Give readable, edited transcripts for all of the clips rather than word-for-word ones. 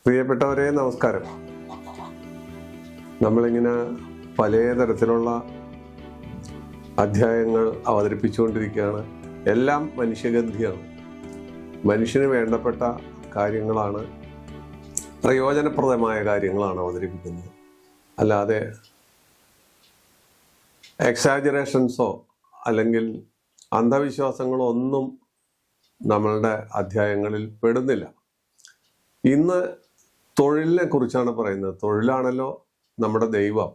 പ്രിയപ്പെട്ടവരെ, നമസ്കാരം. നമ്മളിങ്ങനെ പലതരത്തിലുള്ള അധ്യായങ്ങൾ അവതരിപ്പിച്ചുകൊണ്ടിരിക്കുകയാണ്. എല്ലാം മനുഷ്യഗന്ധിയാണ്. മനുഷ്യന് വേണ്ടപ്പെട്ട കാര്യങ്ങളാണ്, പ്രയോജനപ്രദമായ കാര്യങ്ങളാണ് അവതരിപ്പിക്കുന്നത്. അല്ലാതെ എക്സാജറേഷൻസോ അല്ലെങ്കിൽ അന്ധവിശ്വാസങ്ങളോ ഒന്നും നമ്മളുടെ അധ്യായങ്ങളിൽ പെടുന്നില്ല. ഇന്ന് തൊഴിലിനെ കുറിച്ചാണ് പറയുന്നത്. തൊഴിലാണല്ലോ നമ്മുടെ ദൈവം.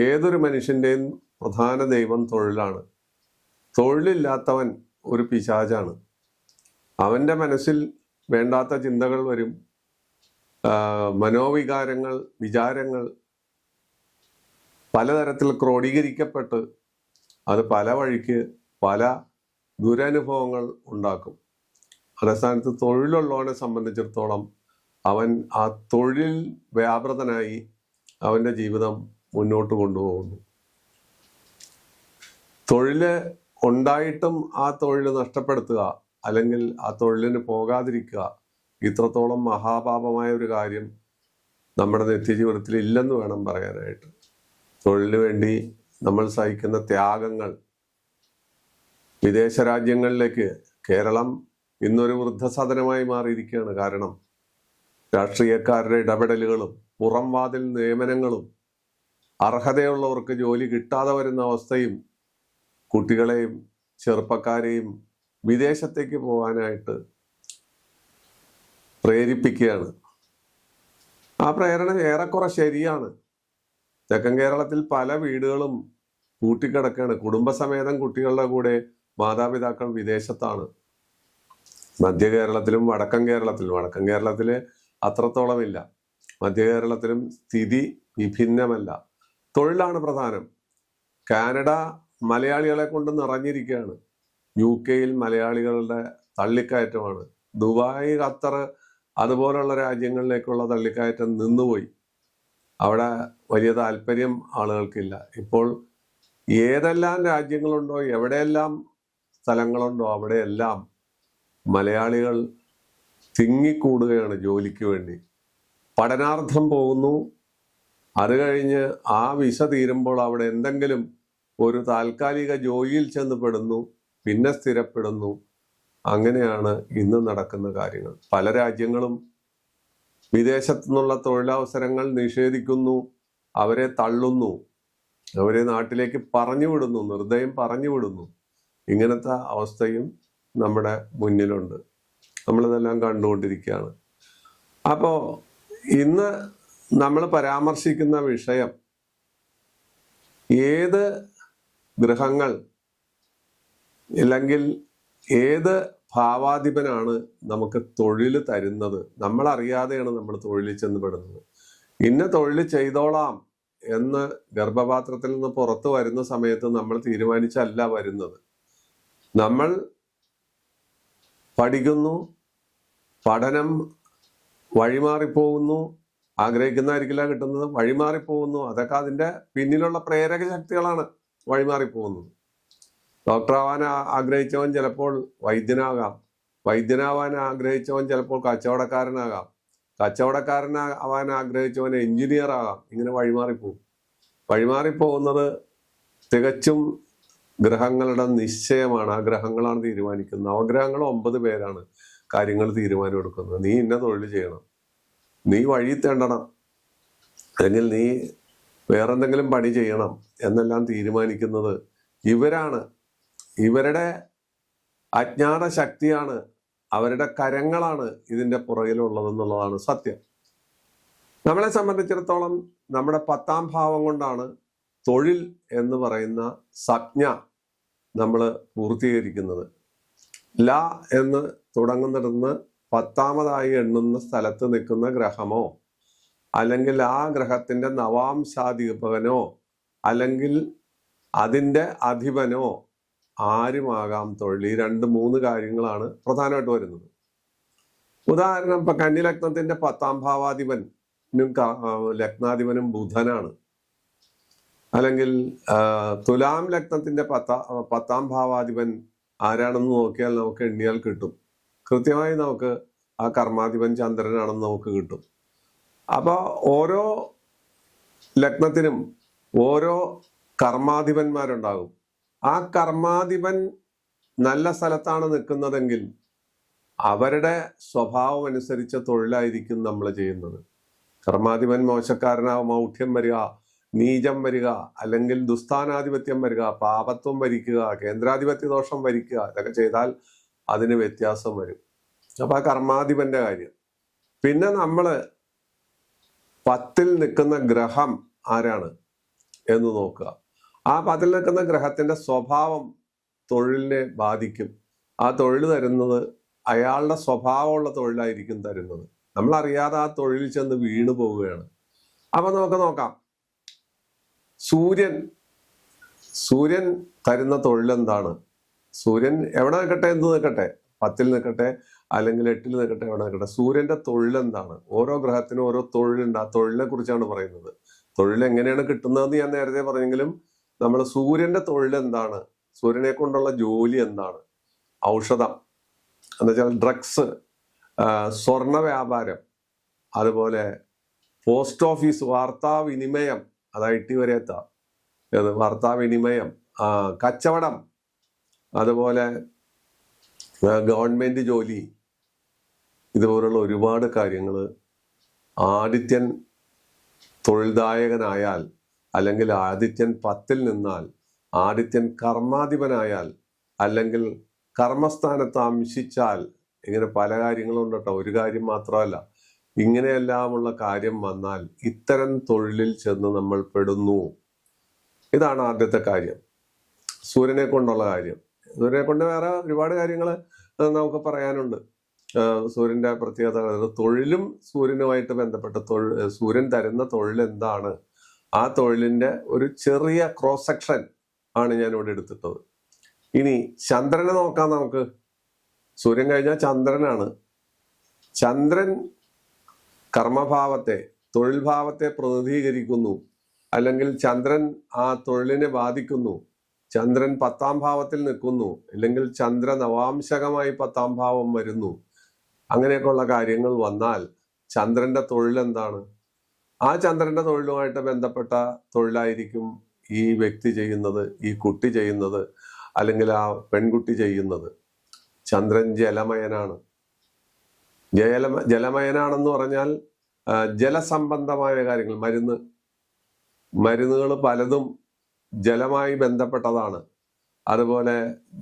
ഏതൊരു മനുഷ്യൻ്റെയും പ്രധാന ദൈവം തൊഴിലാണ്. തൊഴിലില്ലാത്തവൻ ഒരു പിശാചാണ്. അവൻ്റെ മനസ്സിൽ വേണ്ടാത്ത ചിന്തകൾ വരും, മനോവികാരങ്ങൾ, വിചാരങ്ങൾ പലതരത്തിൽ ക്രോഡീകരിക്കപ്പെട്ട് അത് പല വഴിക്ക് പല ദുരനുഭവങ്ങൾ ഉണ്ടാക്കും. അതസ്ഥാനത്ത് തൊഴിലുള്ളവനെ സംബന്ധിച്ചിടത്തോളം അവൻ ആ തൊഴിൽ വ്യാപൃതനായി അവൻ്റെ ജീവിതം മുന്നോട്ട് കൊണ്ടുപോകുന്നു. തൊഴില് ഉണ്ടായിട്ടും ആ തൊഴിൽ നഷ്ടപ്പെടുത്തുക അല്ലെങ്കിൽ ആ തൊഴിലിന് പോകാതിരിക്കുക, ഇത്രത്തോളം മഹാപാപമായ ഒരു കാര്യം നമ്മുടെ നിത്യജീവിതത്തിൽ ഇല്ലെന്ന് വേണം പറയാനായിട്ട്. തൊഴിലിന് വേണ്ടി നമ്മൾ സഹിക്കുന്ന ത്യാഗങ്ങൾ, വിദേശ രാജ്യങ്ങളിലേക്ക് കേരളം ഇന്നൊരു വൃദ്ധസദനമായി മാറിയിരിക്കുകയാണ്. കാരണം രാഷ്ട്രീയക്കാരുടെ ഇടപെടലുകളും പുറം വാതിൽ നിയമനങ്ങളും അർഹതയുള്ളവർക്ക് ജോലി കിട്ടാതെ വരുന്ന അവസ്ഥയും കുട്ടികളെയും ചെറുപ്പക്കാരെയും വിദേശത്തേക്ക് പോകാനായിട്ട് പ്രേരിപ്പിക്കുകയാണ്. ആ പ്രേരണ ഏറെക്കുറെ ശരിയാണ്. തെക്കൻ കേരളത്തിൽ പല വീടുകളും പൂട്ടിക്കിടക്കുകയാണ്. കുടുംബസമേതം കുട്ടികളുടെ കൂടെ മാതാപിതാക്കൾ വിദേശത്താണ്. മധ്യ കേരളത്തിലും വടക്കൻ കേരളത്തിൽ അത്രത്തോളമില്ല. മധ്യ കേരളത്തിലും സ്ഥിതി വിഭിന്നമല്ല. തൊഴിലാണ് പ്രധാനം. കാനഡ മലയാളികളെ കൊണ്ട് നിറഞ്ഞിരിക്കുകയാണ്. UK മലയാളികളുടെ തള്ളിക്കയറ്റമാണ്. ദുബായ്, ഖത്തർ അതുപോലുള്ള രാജ്യങ്ങളിലേക്കുള്ള തള്ളിക്കയറ്റം നിന്നുപോയി. അവിടെ വലിയ താല്പര്യം ആളുകൾക്കില്ല. ഇപ്പോൾ ഏതെല്ലാം രാജ്യങ്ങളുണ്ടോ, എവിടെയെല്ലാം സ്ഥലങ്ങളുണ്ടോ അവിടെയെല്ലാം മലയാളികൾ തിങ്ങിക്കൂടുകയാണ് ജോലിക്ക് വേണ്ടി. പഠനാർത്ഥം പോകുന്നു. അത് കഴിഞ്ഞ് ആ വിസ തീരുമ്പോൾ അവിടെ എന്തെങ്കിലും ഒരു താൽക്കാലിക ജോലിയിൽ ചെന്ന് പെടുന്നു, പിന്നെ സ്ഥിരപ്പെടുന്നു. അങ്ങനെയാണ് ഇന്ന് നടക്കുന്ന കാര്യങ്ങൾ. പല രാജ്യങ്ങളും വിദേശത്തു നിന്നുള്ള തൊഴിലവസരങ്ങൾ നിഷേധിക്കുന്നു, അവരെ തള്ളുന്നു, അവരെ നാട്ടിലേക്ക് പറഞ്ഞുവിടുന്നു, നിർദ്ദയം പറഞ്ഞുവിടുന്നു. ഇങ്ങനത്തെ അവസ്ഥയും നമ്മുടെ മുന്നിലുണ്ട്. നമ്മളിതെല്ലാം കണ്ടുകൊണ്ടിരിക്കുകയാണ്. അപ്പോൾ ഇന്ന് നമ്മൾ പരാമർശിക്കുന്ന വിഷയം, ഏത് ഗ്രഹങ്ങൾ അല്ലെങ്കിൽ ഏത് ഭാവാധിപനാണ് നമുക്ക് തൊഴിൽ തരുന്നത്. നമ്മളറിയാതെയാണ് നമ്മൾ തൊഴിലിൽ ചെന്ന് പെടുന്നത്. ഇന്ന തൊഴിൽ ചെയ്തോളാം എന്ന് ഗർഭപാത്രത്തിൽ നിന്ന് പുറത്തു വരുന്ന സമയത്ത് നമ്മൾ തീരുമാനിച്ചല്ല വരുന്നത്. നമ്മൾ പഠിക്കുന്നു, പഠനം വഴിമാറിപ്പോകുന്നു, ആഗ്രഹിക്കുന്നതായിരിക്കില്ല കിട്ടുന്നത്, വഴിമാറിപ്പോകുന്നു. അതൊക്കെ അതിൻ്റെ പിന്നിലുള്ള പ്രേരക ശക്തികളാണ് വഴിമാറിപ്പോകുന്നത്. ഡോക്ടറാവാൻ ആഗ്രഹിച്ചവൻ ചിലപ്പോൾ വൈദ്യനാകാം, വൈദ്യനാവാൻ ആഗ്രഹിച്ചവൻ ചിലപ്പോൾ കച്ചവടക്കാരനാകാം, കച്ചവടക്കാരനാവാൻ ആഗ്രഹിച്ചവൻ എഞ്ചിനീയർ ആകാം. ഇങ്ങനെ വഴിമാറിപ്പോകുന്നത് തികച്ചും ഗ്രഹങ്ങളുടെ നിശ്ചയമാണ്. ആ ഗ്രഹങ്ങളാണ് തീരുമാനിക്കുന്നത്. നവഗ്രഹങ്ങൾ 9 പേരാണ് കാര്യങ്ങൾ തീരുമാനമെടുക്കുന്നത്. നീ ഇന്ന തൊഴിൽ ചെയ്യണം, നീ വഴി തേണ്ടണം, അല്ലെങ്കിൽ നീ വേറെന്തെങ്കിലും പണി ചെയ്യണം എന്നെല്ലാം തീരുമാനിക്കുന്നത് ഇവരാണ്. ഇവരുടെ അജ്ഞാത ശക്തിയാണ്, അവരുടെ കരങ്ങളാണ് ഇതിൻ്റെ പുറകിലുള്ളതെന്നുള്ളതാണ് സത്യം. നമ്മളെ സംബന്ധിച്ചിടത്തോളം നമ്മുടെ 10ാം ഭാവം കൊണ്ടാണ് തൊഴിൽ എന്ന് പറയുന്ന സംജ്ഞ നമ്മൾ പൂർത്തീകരിക്കുന്നത്. ല എന്ന് തുടങ്ങുന്നിടന്ന് 10ാമതായി എണ്ണുന്ന സ്ഥലത്ത് നിൽക്കുന്ന ഗ്രഹമോ അല്ലെങ്കിൽ ആ ഗ്രഹത്തിൻ്റെ നവാംശാധിപനോ അല്ലെങ്കിൽ അതിൻ്റെ അധിപനോ ആരുമാകാം തൊഴിൽ. ഈ 2-3 കാര്യങ്ങളാണ് പ്രധാനമായിട്ട് വരുന്നത്. ഉദാഹരണം, ഇപ്പൊ കന്നി ലഗ്നത്തിന്റെ 10ാം ഭാവാധിപനും ലഗ്നാധിപനും ബുധനാണ്. അല്ലെങ്കിൽ തുലാം ലഗ്നത്തിന്റെ 10ാം ഭാവാധിപൻ ആരാണെന്ന് നോക്കിയാൽ നമുക്ക് എണ്ണിയാൽ കിട്ടും. കൃത്യമായി നമുക്ക് ആ കർമാധിപൻ ചന്ദ്രനാണെന്ന് നമുക്ക് കിട്ടും. അപ്പൊ ഓരോ ലഗ്നത്തിനും ഓരോ കർമാധിപന്മാരുണ്ടാകും. ആ കർമാധിപൻ നല്ല സ്ഥലത്താണ് നിൽക്കുന്നതെങ്കിൽ അവരുടെ സ്വഭാവം അനുസരിച്ച തൊഴിലായിരിക്കും നമ്മൾ ചെയ്യുന്നത്. കർമാധിപൻ മോശക്കാരനാവും, മൗഢ്യം വരിക, നീചം വരിക, അല്ലെങ്കിൽ ദുസ്ഥാനാധിപത്യം വരിക, പാപത്വം വരിക്കുക, കേന്ദ്രാധിപത്യ ദോഷം വരിക്കുക, ഇതൊക്കെ ചെയ്താൽ അതിന് വ്യത്യാസം വരും. അപ്പൊ ആ കർമാധിപന്റെ കാര്യം. പിന്നെ നമ്മള് 10ൽ നിൽക്കുന്ന ഗ്രഹം ആരാണ് എന്ന് നോക്കുക. ആ 10ൽ നിൽക്കുന്ന ഗ്രഹത്തിന്റെ സ്വഭാവം തൊഴിലിനെ ബാധിക്കും. ആ തൊഴിൽ തരുന്നത് അയാളുടെ സ്വഭാവമുള്ള തൊഴിലായിരിക്കും തരുന്നത്. നമ്മൾ അറിയാതെ ആ തൊഴിൽ ചെന്ന് വീണു പോവുകയാണ്. അപ്പൊ നമുക്ക് നോക്കാം. സൂര്യൻ തരുന്ന തൊഴിൽ എന്താണ്? സൂര്യൻ എവിടെ നിൽക്കട്ടെ, എന്ത് നിൽക്കട്ടെ, 10ൽ നിൽക്കട്ടെ അല്ലെങ്കിൽ 8ൽ നിൽക്കട്ടെ, എവിടെ നിൽക്കട്ടെ, സൂര്യന്റെ തൊഴിൽ എന്താണ്? ഓരോ ഗ്രഹത്തിനും ഓരോ തൊഴിലുണ്ട്. ആ തൊഴിലിനെ കുറിച്ചാണ് പറയുന്നത്. തൊഴിൽ എങ്ങനെയാണ് കിട്ടുന്നതെന്ന് ഞാൻ നേരത്തെ പറഞ്ഞെങ്കിലും നമ്മൾ സൂര്യന്റെ തൊഴിൽ എന്താണ്, സൂര്യനെ കൊണ്ടുള്ള ജോലി എന്താണ്? ഔഷധം എന്ന് വെച്ചാൽ ഡ്രഗ്സ്, സ്വർണ വ്യാപാരം, അതുപോലെ പോസ്റ്റ് ഓഫീസ്, വാർത്താവിനിമയം, അത് IT വരെ എത്താം, വാർത്താവിനിമയം, കച്ചവടം, അതുപോലെ ഗവൺമെന്റ് ജോലി, ഇതുപോലുള്ള ഒരുപാട് കാര്യങ്ങൾ. ആദിത്യൻ തൊഴിൽദായകനായാൽ അല്ലെങ്കിൽ ആദിത്യൻ 10ൽ നിന്നാൽ, ആദിത്യൻ കർമാധിപനായാൽ അല്ലെങ്കിൽ കർമ്മസ്ഥാനത്ത് അംശിച്ചാൽ, ഇങ്ങനെ പല കാര്യങ്ങളും ഉണ്ട് കേട്ടോ. ഒരു കാര്യം മാത്രമല്ല, ഇങ്ങനെയെല്ലാമുള്ള കാര്യം വന്നാൽ ഇത്തരം തൊഴിലിൽ ചെന്ന് നമ്മൾ പെടുന്നു. ഇതാണ് ആദ്യത്തെ കാര്യം, സൂര്യനെ കൊണ്ടുള്ള കാര്യം. സൂര്യനെ കൊണ്ട് വേറെ ഒരുപാട് കാര്യങ്ങൾ നമുക്ക് പറയാനുണ്ട്. സൂര്യന്റെ പ്രത്യേകത, തൊഴിലും സൂര്യനുമായിട്ട് ബന്ധപ്പെട്ട സൂര്യൻ തരുന്ന തൊഴിൽ എന്താണ്, ആ തൊഴിലിന്റെ ഒരു ചെറിയ ക്രോസ് സെക്ഷൻ ആണ് ഞാൻ ഇവിടെ എടുത്തിട്ടത്. ഇനി ചന്ദ്രനെ നോക്കാം നമുക്ക്. സൂര്യൻ കഴിഞ്ഞാൽ ചന്ദ്രനാണ്. ചന്ദ്രൻ കർമ്മഭാവത്തെ, തൊഴിൽ ഭാവത്തെ പ്രതിനിധീകരിക്കുന്നു, അല്ലെങ്കിൽ ചന്ദ്രൻ ആ തൊഴിലിനെ ബാധിക്കുന്നു. ചന്ദ്രൻ 10ാം ഭാവത്തിൽ നിൽക്കുന്നു, അല്ലെങ്കിൽ ചന്ദ്ര നവാംശകമായി 10ാം ഭാവം വരുന്നു. അങ്ങനെയൊക്കെയുള്ള കാര്യങ്ങൾ വന്നാൽ ചന്ദ്രന്റെ തൊഴിൽ എന്താണ്? ആ ചന്ദ്രന്റെ തൊഴിലുമായിട്ട് ബന്ധപ്പെട്ട തൊഴിലായിരിക്കും ഈ വ്യക്തി ചെയ്യുന്നത്, ഈ കുട്ടി ചെയ്യുന്നത്, അല്ലെങ്കിൽ ആ പെൺകുട്ടി ചെയ്യുന്നത്. ചന്ദ്രൻ ജലമയനാണ്. ജലമയനാണെന്ന് പറഞ്ഞാൽ ജലസംബന്ധമായ കാര്യങ്ങൾ, മരുന്നുകൾ പലതും ജലമായി ബന്ധപ്പെട്ടതാണ്. അതുപോലെ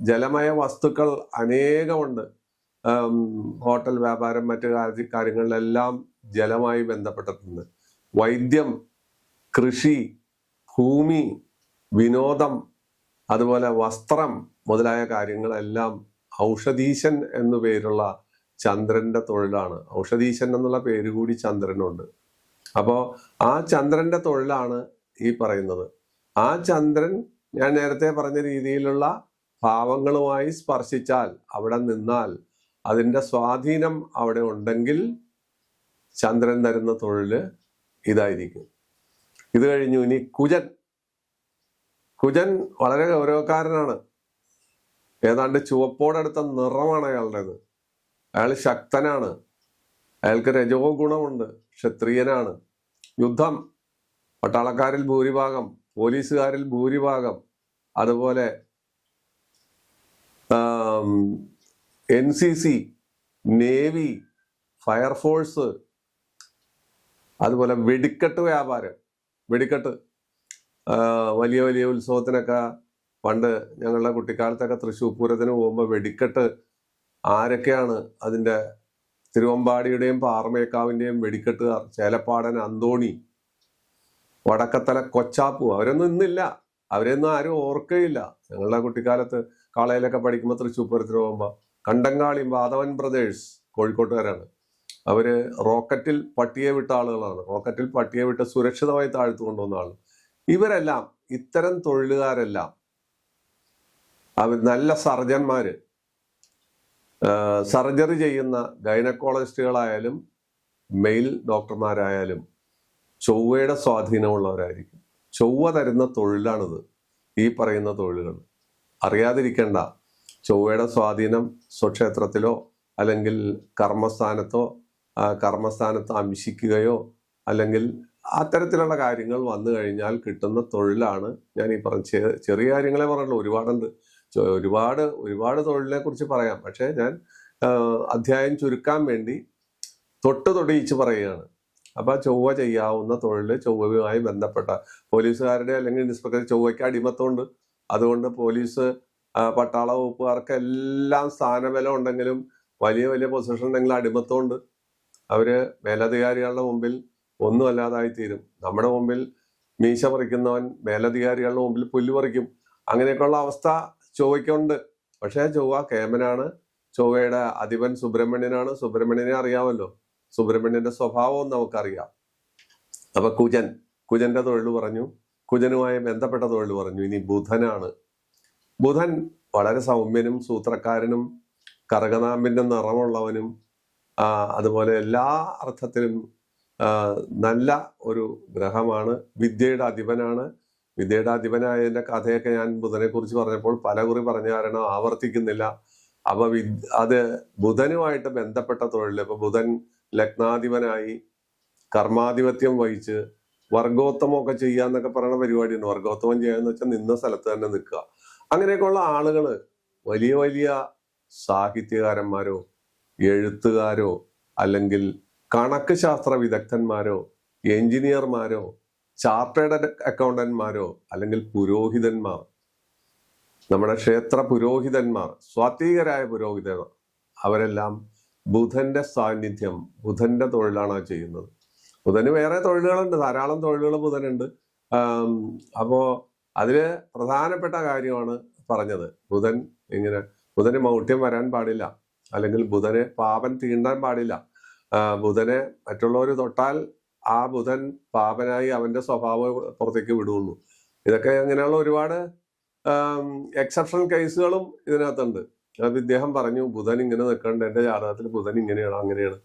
ജലമയ വസ്തുക്കൾ അനേകമുണ്ട്. ഹോട്ടൽ വ്യാപാരം, മറ്റു കാര്യങ്ങളിലെല്ലാം ജലമായി ബന്ധപ്പെട്ടിട്ടുണ്ട്. വൈദ്യം, കൃഷി, ഭൂമി, വിനോദം, അതുപോലെ വസ്ത്രം മുതലായ കാര്യങ്ങളെല്ലാം ഔഷധീശൻ എന്നു പേരുള്ള ചന്ദ്രന്റെ തൊഴിലാണ്. ഔഷധീശൻ എന്നുള്ള പേര് കൂടി ചന്ദ്രനുണ്ട്. അപ്പോ ആ ചന്ദ്രന്റെ തൊഴിലാണ് ഈ പറയുന്നത്. ആ ചന്ദ്രൻ ഞാൻ നേരത്തെ പറഞ്ഞ രീതിയിലുള്ള ഭാവങ്ങളുമായി സ്പർശിച്ചാൽ, അവിടെ നിന്നാൽ, അതിന്റെ സ്വാധീനം അവിടെ ഉണ്ടെങ്കിൽ ചന്ദ്രൻ തരുന്ന തൊഴില് ഇതായിരിക്കും. ഇത് കഴിഞ്ഞു ഇനി കുജൻ വളരെ ഗൗരവക്കാരനാണ്. ഏതാണ്ട് ചുവപ്പോടടുത്ത നിറമാണ് അയാളുടേത്. അയാൾ ശക്തനാണ്, അയാൾക്ക് രജോ ഗുണമുണ്ട്, ക്ഷത്രിയനാണ്. യുദ്ധം, പട്ടാളക്കാരിൽ ഭൂരിഭാഗം, പോലീസുകാരിൽ ഭൂരിഭാഗം, അതുപോലെ NCC, നേവി, ഫയർഫോഴ്സ്, അതുപോലെ വെടിക്കെട്ട് വ്യാപാരം. വെടിക്കെട്ട് വലിയ വലിയ ഉത്സവത്തിനൊക്കെ പണ്ട് ഞങ്ങളുടെ കുട്ടിക്കാലത്തൊക്കെ തൃശ്ശൂർ പൂരത്തിന് പോകുമ്പോൾ വെടിക്കെട്ട് ആരൊക്കെയാണ് അതിൻ്റെ? തിരുവമ്പാടിയുടെയും പാറമേക്കാവിൻ്റെയും വെടിക്കെട്ടുകാർ, ചേലപ്പാടൻ അന്തോണി, വടക്കത്തല കൊച്ചാപ്പു, അവരൊന്നും ഇന്നില്ല. അവരെയൊന്നും ആരും ഓർക്കുകയില്ല. ഞങ്ങളുടെ കുട്ടിക്കാലത്ത് കാളയിലൊക്കെ പഠിക്കുമ്പോൾ തൃശ്ശൂർ പൂരത്തിന് പോകുമ്പോൾ കണ്ടങ്കാളിയും വാധവൻ ബ്രദേഴ്സ് കോഴിക്കോട്ടുകാരാണ്. അവര് റോക്കറ്റിൽ പട്ടിയെ വിട്ട ആളുകളാണ്. റോക്കറ്റിൽ പട്ടിയെ വിട്ട് സുരക്ഷിതമായി താഴ്ത്തു കൊണ്ടുവന്ന ആൾ. ഇവരെല്ലാം, ഇത്തരം തൊഴിലുകാരെല്ലാം അവർ നല്ല സർജന്മാര്, സർജറി ചെയ്യുന്ന ഗൈനക്കോളജിസ്റ്റുകളായാലും മെയിൽ ഡോക്ടർമാരായാലും ചൊവ്വയുടെ സ്വാധീനമുള്ളവരായിരിക്കും. ചൊവ്വ തരുന്ന തൊഴിലാണിത്, ഈ പറയുന്ന തൊഴിലുകൾ. അറിയാതിരിക്കേണ്ട, ചൊവ്വയുടെ സ്വാധീനം സ്വക്ഷേത്രത്തിലോ അല്ലെങ്കിൽ കർമ്മസ്ഥാനത്തോ കർമ്മസ്ഥാനത്ത് അംശിക്കുകയോ അല്ലെങ്കിൽ അത്തരത്തിലുള്ള കാര്യങ്ങൾ വന്നു കഴിഞ്ഞാൽ കിട്ടുന്ന തൊഴിലാണ് ഞാൻ ഈ പറഞ്ഞ ചെറിയ കാര്യങ്ങളെ പറഞ്ഞുള്ളൂ. ഒരുപാടുണ്ട്, ഒരുപാട് തൊഴിലിനെ കുറിച്ച് പറയാം. പക്ഷെ ഞാൻ അധ്യായം ചുരുക്കാൻ വേണ്ടി തൊടിയിച്ച് പറയുകയാണ്. അപ്പൊ ചൊവ്വ ചെയ്യാവുന്ന തൊഴിൽ, ചൊവ്വയുമായി ബന്ധപ്പെട്ട പോലീസുകാരുടെ അല്ലെങ്കിൽ ഇൻസ്പെക്ടർ ചൊവ്വയ്ക്ക് അടിമത്തമുണ്ട്. അതുകൊണ്ട് പോലീസ്, പട്ടാള വകുപ്പുകാർക്ക് എല്ലാം സ്ഥാനബലം ഉണ്ടെങ്കിലും വലിയ വലിയ പൊസിഷൻ ഉണ്ടെങ്കിലും അടിമത്തമുണ്ട്. അവര് മേലധികാരികളുടെ മുമ്പിൽ ഒന്നും അല്ലാതായി തീരും. നമ്മുടെ മുമ്പിൽ മീശ പറിക്കുന്നവൻ മേലധികാരികളുടെ മുമ്പിൽ പുല്ല് പറിക്കും. അങ്ങനെയൊക്കെയുള്ള അവസ്ഥ ചൊവ്വയ്ക്കുണ്ട്. പക്ഷെ ചൊവ്വ കേമനാണ്. ചൊവ്വയുടെ അധിപൻ സുബ്രഹ്മണ്യനാണ്. സുബ്രഹ്മണ്യനെ അറിയാമല്ലോ, സുബ്രഹ്മണ്യന്റെ സ്വഭാവവും നമുക്കറിയാം. അപ്പൊ കുജന്റെ തൊഴിൽ പറഞ്ഞു, കുജനുമായി ബന്ധപ്പെട്ട തൊഴിൽ പറഞ്ഞു. ഇനി ബുധനാണ്. ബുധൻ വളരെ സൗമ്യനും സൂത്രക്കാരനും കറുകനാമ്പിന്റെ നിറമുള്ളവനും അതുപോലെ എല്ലാ അർത്ഥത്തിലും നല്ല ഒരു ഗ്രഹമാണ്. വിദ്യയുടെ അധിപനാണ്. വിദ്യയുടെ അധിപനായതിന്റെ കഥയൊക്കെ ഞാൻ ബുധനെ കുറിച്ച് പറഞ്ഞപ്പോൾ പലകുറി പറഞ്ഞ കാരണം ആവർത്തിക്കുന്നില്ല. അപ്പൊ അത് ബുധനുമായിട്ട് ബന്ധപ്പെട്ട തൊഴിൽ. ഇപ്പൊ ബുധൻ ലഗ്നാധിപനായി കർമാധിപത്യം വഹിച്ച് വർഗോത്തമൊക്കെ ചെയ്യാന്നൊക്കെ പറയുന്ന പരിപാടിയുണ്ട്. വർഗോത്തമം ചെയ്യാന്ന് വെച്ചാൽ നിന്ന സ്ഥലത്ത് തന്നെ നിൽക്കുക. അങ്ങനെയൊക്കെയുള്ള ആളുകള് വലിയ വലിയ സാഹിത്യകാരന്മാരോ എഴുത്തുകാരോ അല്ലെങ്കിൽ കണക്ക് ശാസ്ത്ര വിദഗ്ധന്മാരോ എഞ്ചിനീയർമാരോ ചാർട്ടേഡ് അക്കൗണ്ടന്റ്മാരോ അല്ലെങ്കിൽ പുരോഹിതന്മാർ, നമ്മുടെ ക്ഷേത്ര പുരോഹിതന്മാർ, സ്വാത്വികരായ പുരോഹിതർ, അവരെല്ലാം ബുധന്റെ സാന്നിധ്യം, ബുധന്റെ തൊഴിലാണ് ചെയ്യുന്നത്. ബുധന് വേറെ തൊഴിലുകളുണ്ട്, ധാരാളം തൊഴിലുകൾ ബുധനുണ്ട്. അപ്പോ അതില് പ്രധാനപ്പെട്ട കാര്യമാണ് പറഞ്ഞത്. ബുധന് മൗഢ്യം വരാൻ പാടില്ല, അല്ലെങ്കിൽ ബുധന് പാപൻ തീണ്ടാൻ പാടില്ല. ബുധനെ മറ്റുള്ളവർ തൊട്ടാൽ ആ ബുധൻ പാപനായി അവന്റെ സ്വഭാവം പുറത്തേക്ക് വിടുന്നു. ഇതൊക്കെ ഇങ്ങനെയുള്ള ഒരുപാട് എക്സെപ്ഷണൽ കേസുകളും ഇതിനകത്തുണ്ട്. അത് ഇദ്ദേഹം പറഞ്ഞു, ബുധൻ ഇങ്ങനെ നിൽക്കണ്ട, എന്റെ ജാതകത്തിൽ ബുധൻ ഇങ്ങനെയാണ് അങ്ങനെയാണ്,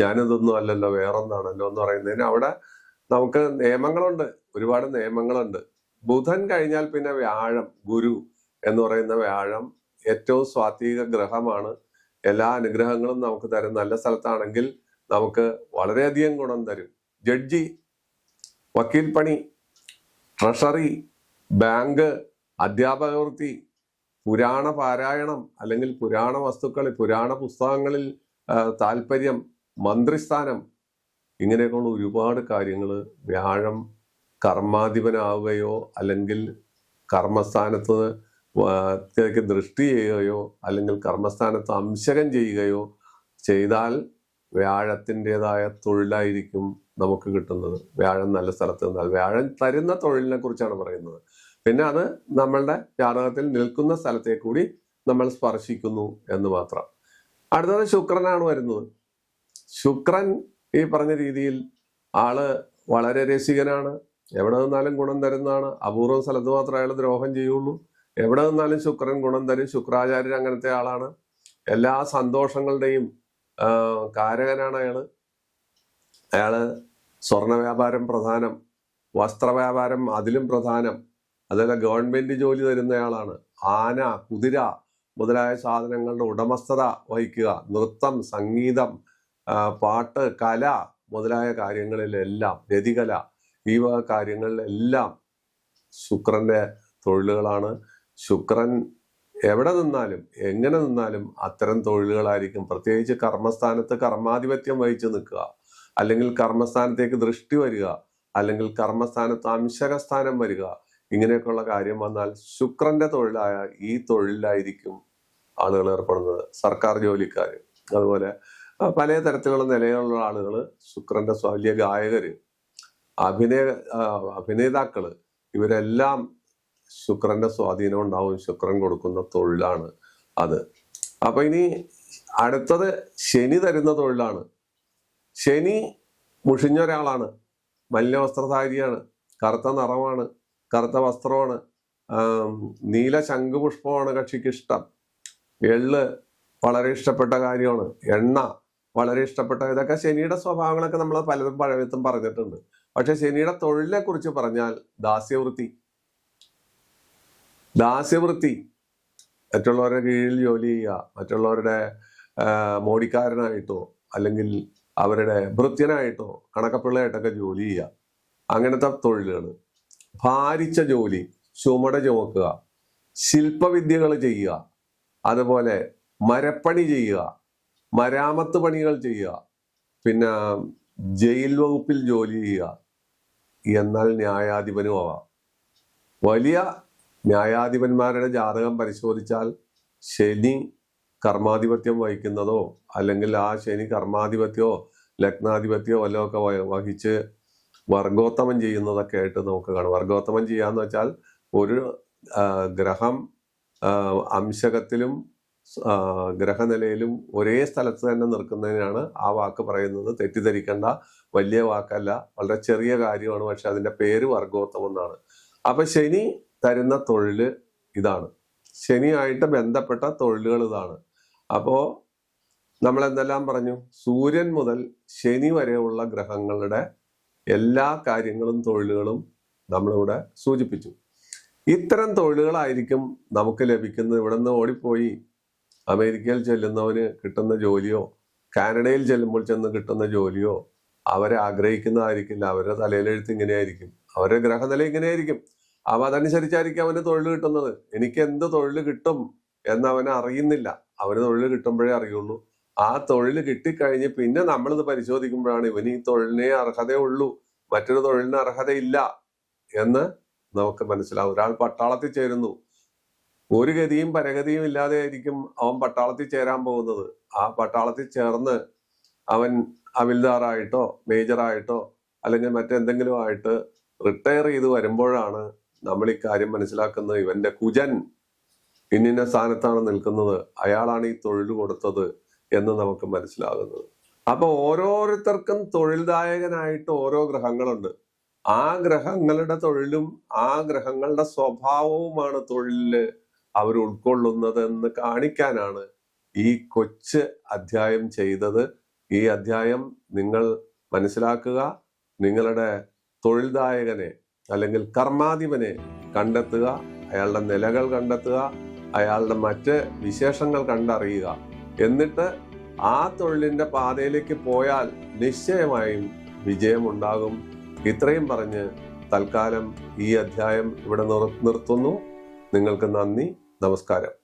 ഞാനിതൊന്നും അല്ലല്ലോ വേറൊന്നാണല്ലോ എന്ന് പറയുന്നതിന് അവിടെ നമുക്ക് നിയമങ്ങളുണ്ട്, ഒരുപാട് നിയമങ്ങളുണ്ട്. ബുധൻ കഴിഞ്ഞാൽ പിന്നെ വ്യാഴം, ഗുരു എന്ന് പറയുന്ന വ്യാഴം ഏറ്റവും സ്വാത്വിക ഗ്രഹമാണ്. എല്ലാ അനുഗ്രഹങ്ങളും നമുക്ക് തരും. നല്ല സ്ഥലത്താണെങ്കിൽ നമുക്ക് വളരെയധികം ഗുണം തരും. ജഡ്ജി, വക്കീൽ പണി, ട്രഷറി, ബാങ്ക്, അധ്യാപക വൃത്തി, പുരാണ പാരായണം അല്ലെങ്കിൽ പുരാണ വസ്തുക്കളിൽ, പുരാണ പുസ്തകങ്ങളിൽ താല്പര്യം, മന്ത്രിസ്ഥാനം, ഇങ്ങനെയൊക്കെയുള്ള ഒരുപാട് കാര്യങ്ങൾ വ്യാഴം കർമാധിപനാവുകയോ അല്ലെങ്കിൽ കർമ്മസ്ഥാനത്ത് ദൃഷ്ടി ചെയ്യുകയോ അല്ലെങ്കിൽ കർമ്മസ്ഥാനത്ത് അംശകം ചെയ്യുകയോ ചെയ്താൽ വ്യാഴത്തിൻ്റെതായ തൊഴിലായിരിക്കും നമുക്ക് കിട്ടുന്നത്. വ്യാഴം നല്ല സ്ഥലത്ത് നിന്നാൽ വ്യാഴം തരുന്ന തൊഴിലിനെ കുറിച്ചാണ് പറയുന്നത്. പിന്നെ അത് നമ്മളുടെ ജാതകത്തിൽ നിൽക്കുന്ന സ്ഥലത്തെ കൂടി നമ്മൾ സ്പർശിക്കുന്നു എന്ന് മാത്രം. അടുത്തത് ശുക്രനാണ് വരുന്നത്. ശുക്രൻ ഈ പറഞ്ഞ രീതിയിൽ ആള് വളരെ രസികനാണ്. എവിടെ നിന്നാലും ഗുണം തരുന്നതാണ്. അപൂർവ സ്ഥലത്ത് മാത്രമേ അയാൾ ദ്രോഹം ചെയ്യുള്ളൂ. എവിടെ നിന്നാലും ശുക്രൻ ഗുണം തരും. ശുക്രാചാര്യൻ അങ്ങനത്തെ ആളാണ്. എല്ലാ സന്തോഷങ്ങളുടെയും കാരകനാണ് അയാള്. സ്വർണ വ്യാപാരം പ്രധാനം, വസ്ത്ര വ്യാപാരം അതിലും പ്രധാനം. അതുപോലെ ഗവൺമെന്റ് ജോലി തരുന്നയാളാണ്. ആന, കുതിര മുതലായ സാധനങ്ങളുടെ ഉടമസ്ഥത വഹിക്കുക. നൃത്തം, സംഗീതം, പാട്ട്, കല മുതലായ കാര്യങ്ങളിലെല്ലാം, രതികല, ഈ വക കാര്യങ്ങളിലെല്ലാം ശുക്രന്റെ തൊഴിലുകളാണ്. ശുക്രൻ എവിടെ നിന്നാലും എങ്ങനെ നിന്നാലും അത്തരം തൊഴിലുകളായിരിക്കും. പ്രത്യേകിച്ച് കർമ്മസ്ഥാനത്ത് കർമാധിപത്യം വഹിച്ചു നിൽക്കുക, അല്ലെങ്കിൽ കർമ്മസ്ഥാനത്തേക്ക് ദൃഷ്ടി വരിക, അല്ലെങ്കിൽ കർമ്മസ്ഥാനത്ത് അംശകസ്ഥാനം വരിക, ഇങ്ങനെയൊക്കെയുള്ള കാര്യം വന്നാൽ ശുക്രന്റെ തൊഴിലായ ഈ തൊഴിലായിരിക്കും ആളുകൾ ഏർപ്പെടുന്നത്. സർക്കാർ ജോലിക്കാർ, അതുപോലെ പല തരത്തിലുള്ള നിലയിലുള്ള ആളുകൾ, ശുക്രന്റെ വലിയ ഗായകര്, അഭിനേതാക്കള്, ഇവരെല്ലാം ശുക്രന്റെ സ്വാധീനം ഉണ്ടാവും. ശുക്രൻ കൊടുക്കുന്ന തൊഴിലാണ് അത്. അപ്പൊ ഇനി അടുത്തത് ശനി തരുന്ന തൊഴിലാണ്. ശനി മുഷിഞ്ഞ ഒരാളാണ്, മലിന വസ്ത്രധാരിയാണ്, കറുത്ത നിറമാണ്, കറുത്ത വസ്ത്രമാണ്, നീല ശംഖുപുഷ്പമാണ് കക്ഷിക്ക് ഇഷ്ടം. എള്ള് വളരെ ഇഷ്ടപ്പെട്ട കാര്യമാണ്, എണ്ണ വളരെ ഇഷ്ടപ്പെട്ട, ഇതൊക്കെ ശനിയുടെ സ്വഭാവങ്ങളൊക്കെ നമ്മൾ പലതും പഴയത്തും പറഞ്ഞിട്ടുണ്ട്. പക്ഷെ ശനിയുടെ തൊഴിലിനെ കുറിച്ച് പറഞ്ഞാൽ ദാസ്യവൃത്തി, മറ്റുള്ളവരുടെ കീഴിൽ ജോലി ചെയ്യുക, മറ്റുള്ളവരുടെ മോടിക്കാരനായിട്ടോ അല്ലെങ്കിൽ അവരുടെ ഭൃത്യനായിട്ടോ കണക്കപ്പിള്ളയായിട്ടൊക്കെ ജോലി ചെയ്യുക, അങ്ങനത്തെ തൊഴിലുകൾ. ഭാരിച്ച ജോലി, ചുമട് ചുമക്കുക, ശില്പവിദ്യകൾ ചെയ്യുക, അതുപോലെ മരപ്പണി ചെയ്യുക, മരാമത്ത് പണികൾ ചെയ്യുക, പിന്നെ ജയിൽ വകുപ്പിൽ ജോലി ചെയ്യുക. എന്നാൽ ന്യായാധിപനും ആവാം. വലിയ ന്യായാധിപന്മാരുടെ ജാതകം പരിശോധിച്ചാൽ ശനി കർമാധിപത്യം വഹിക്കുന്നതോ അല്ലെങ്കിൽ ആ ശനി കർമാധിപത്യമോ ലഗ്നാധിപത്യമോ വല്ലതൊക്കെ വഹിച്ച് വർഗോത്തമം ചെയ്യുന്നതൊക്കെ ആയിട്ട് നമുക്ക് കാണാം. വർഗോത്തമം ചെയ്യാന്ന് വെച്ചാൽ ഒരു ഗ്രഹം അംശകത്തിലും ഗ്രഹനിലയിലും ഒരേ സ്ഥലത്ത് തന്നെ നിൽക്കുന്നതിനാണ് ആ വാക്ക് പറയുന്നത്. തെറ്റിദ്ധരിക്കേണ്ട, വലിയ വാക്കല്ല, വളരെ ചെറിയ കാര്യമാണ്. പക്ഷെ അതിന്റെ പേര് വർഗോത്തമം എന്നാണ്. അപ്പൊ ശനി തരുന്ന തൊഴില് ഇതാണ്, ശനിയായിട്ട് ബന്ധപ്പെട്ട തൊഴിലുകൾ ഇതാണ്. അപ്പോ നമ്മൾ എന്തെല്ലാം പറഞ്ഞു? സൂര്യൻ മുതൽ ശനി വരെയുള്ള ഗ്രഹങ്ങളുടെ എല്ലാ കാര്യങ്ങളും തൊഴിലുകളും നമ്മളിവിടെ സൂചിപ്പിച്ചു. ഇത്തരം തൊഴിലുകളായിരിക്കും നമുക്ക് ലഭിക്കുന്നത്. ഇവിടെ നിന്ന് ഓടിപ്പോയി അമേരിക്കയിൽ ചെല്ലുന്നവന് കിട്ടുന്ന ജോലിയോ കാനഡയിൽ ചെല്ലുമ്പോൾ ചെന്ന് കിട്ടുന്ന ജോലിയോ അവരെ ആഗ്രഹിക്കുന്നതായിരിക്കില്ല. അവരുടെ തലയിലെഴുത്ത് ഇങ്ങനെയായിരിക്കും, അവരുടെ ഗ്രഹനില ഇങ്ങനെയായിരിക്കും. അപ്പൊ അതനുസരിച്ചായിരിക്കും അവന് തൊഴിൽ കിട്ടുന്നത്. എനിക്ക് എന്ത് തൊഴിൽ കിട്ടും എന്നവന് അറിയുന്നില്ല. അവന് തൊഴിൽ കിട്ടുമ്പോഴേ അറിയുള്ളൂ. ആ തൊഴിൽ കിട്ടിക്കഴിഞ്ഞ് പിന്നെ നമ്മളിത് പരിശോധിക്കുമ്പോഴാണ് ഇവന് ഈ തൊഴിലിനെ അർഹതയുള്ളൂ, മറ്റൊരു തൊഴിലിന് അർഹതയില്ല എന്ന് നമുക്ക് മനസ്സിലാവും. ഒരാൾ പട്ടാളത്തിൽ ചേരുന്നു, ഒരു ഗതിയും പരഗതിയും ഇല്ലാതെ ആയിരിക്കും അവൻ പട്ടാളത്തിൽ ചേരാൻ പോകുന്നത്. ആ പട്ടാളത്തിൽ ചേർന്ന് അവൻ ഹവിൽദാറായിട്ടോ മേജറായിട്ടോ അല്ലെങ്കിൽ മറ്റെന്തെങ്കിലും ആയിട്ട് റിട്ടയർ ചെയ്ത് വരുമ്പോഴാണ് നമ്മൾ ഇക്കാര്യം മനസ്സിലാക്കുന്നത്. ഇവന്റെ കുജൻ ഇന്നിന്ന സ്ഥാനത്താണ് നിൽക്കുന്നത്, അയാളാണ് ഈ തൊഴിൽ കൊടുത്തത് എന്ന് നമുക്ക് മനസ്സിലാകുന്നത്. അപ്പൊ ഓരോരുത്തർക്കും തൊഴിൽദായകനായിട്ട് ഓരോ ഗ്രഹങ്ങളുണ്ട്. ആ ഗ്രഹങ്ങളുടെ തൊഴിലും ആ ഗ്രഹങ്ങളുടെ സ്വഭാവവുമാണ് തൊഴിലില് അവർ ഉൾക്കൊള്ളുന്നത് എന്ന് കാണിക്കാനാണ് ഈ കൊച്ചു അധ്യായം ചെയ്തത്. ഈ അധ്യായം നിങ്ങൾ മനസ്സിലാക്കുക, നിങ്ങളുടെ തൊഴിൽദായകനെ അല്ലെങ്കിൽ കർമാധിപനെ കണ്ടെത്തുക, അയാളുടെ നിലകൾ കണ്ടെത്തുക, അയാളുടെ മറ്റ് വിശേഷങ്ങൾ കണ്ടറിയുക. എന്നിട്ട് ആ തൊഴിലിന്റെ പാതയിലേക്ക് പോയാൽ നിശ്ചയമായും വിജയമുണ്ടാകും. ഇത്രയും പറഞ്ഞ് തൽക്കാലം ഈ അധ്യായം ഇവിടെ നിർത്തുന്നു. നിങ്ങൾക്ക് നന്ദി, നമസ്കാരം.